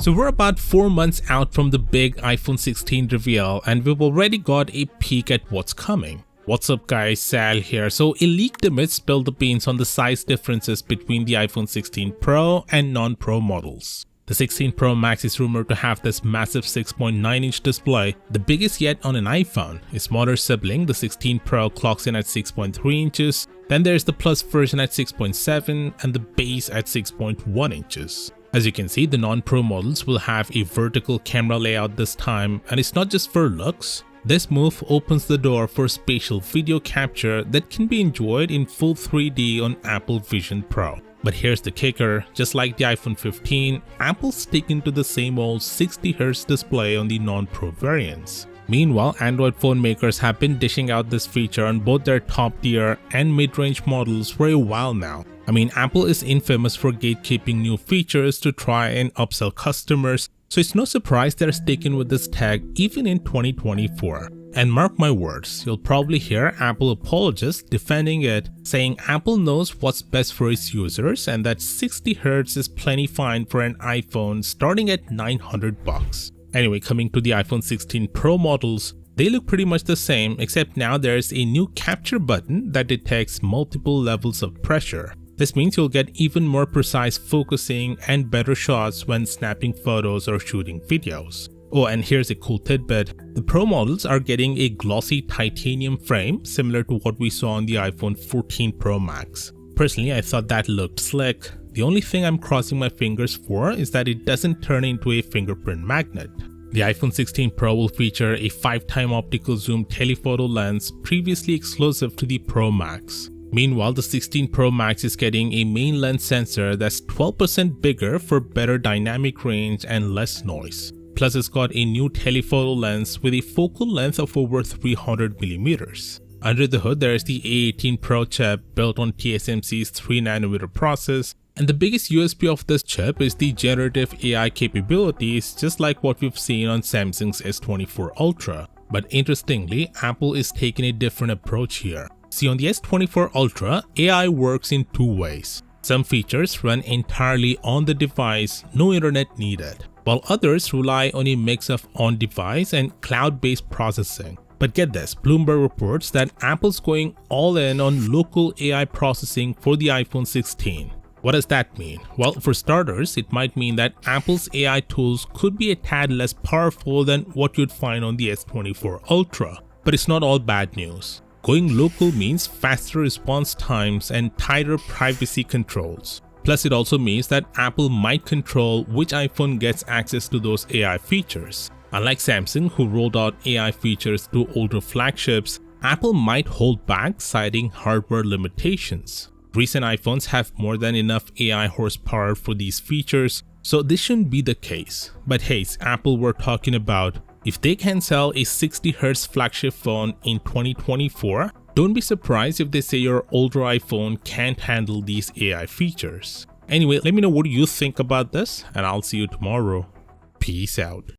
So we're about 4 months out from the big iPhone 16 reveal and we've already got a peek at what's coming. What's up guys, Sal here. So a leaked image spilled the beans on the size differences between the iPhone 16 Pro and non-Pro models. The 16 Pro Max is rumored to have this massive 6.9-inch display, the biggest yet on an iPhone. Its smaller sibling, the 16 Pro, clocks in at 6.3 inches. Then there's the Plus version at 6.7 and the base at 6.1 inches. As you can see, the non-Pro models will have a vertical camera layout this time, and it's not just for looks. This move opens the door for spatial video capture that can be enjoyed in full 3D on Apple Vision Pro. But here's the kicker, just like the iPhone 15, Apple's sticking to the same old 60Hz display on the non-Pro variants. Meanwhile, Android phone makers have been dishing out this feature on both their top-tier and mid-range models for a while now. I mean, Apple is infamous for gatekeeping new features to try and upsell customers, so it's no surprise they're sticking with this tech even in 2024. And mark my words, you'll probably hear Apple apologists defending it, saying Apple knows what's best for its users and that 60Hz is plenty fine for an iPhone starting at $900. Anyway, coming to the iPhone 16 Pro models, they look pretty much the same, except now there's a new capture button that detects multiple levels of pressure. This means you'll get even more precise focusing and better shots when snapping photos or shooting videos. Oh, and here's a cool tidbit. The Pro models are getting a glossy titanium frame similar to what we saw on the iPhone 14 Pro Max. Personally, I thought that looked slick. The only thing I'm crossing my fingers for is that it doesn't turn into a fingerprint magnet. The iPhone 16 Pro will feature a 5x optical zoom telephoto lens previously exclusive to the Pro Max. Meanwhile, the 16 Pro Max is getting a main lens sensor that's 12% bigger for better dynamic range and less noise. Plus, it's got a new telephoto lens with a focal length of over 300mm. Under the hood, there is the A18 Pro chip built on TSMC's 3nm process, and the biggest USP of this chip is the generative AI capabilities, just like what we've seen on Samsung's S24 Ultra. But interestingly, Apple is taking a different approach here. See, on the S24 Ultra, AI works in two ways. Some features run entirely on the device, no internet needed, while others rely on a mix of on-device and cloud-based processing. But get this, Bloomberg reports that Apple's going all in on local AI processing for the iPhone 16. What does that mean? Well, for starters, it might mean that Apple's AI tools could be a tad less powerful than what you'd find on the S24 Ultra. But it's not all bad news. Going local means faster response times and tighter privacy controls. Plus, it also means that Apple might control which iPhone gets access to those AI features. Unlike Samsung, who rolled out AI features to older flagships, Apple might hold back, citing hardware limitations. Recent iPhones have more than enough AI horsepower for these features, so this shouldn't be the case. But hey, it's Apple we're talking about. If they can sell a 60Hz flagship phone in 2024, don't be surprised if they say your older iPhone can't handle these AI features. Anyway, let me know what you think about this, and I'll see you tomorrow. Peace out.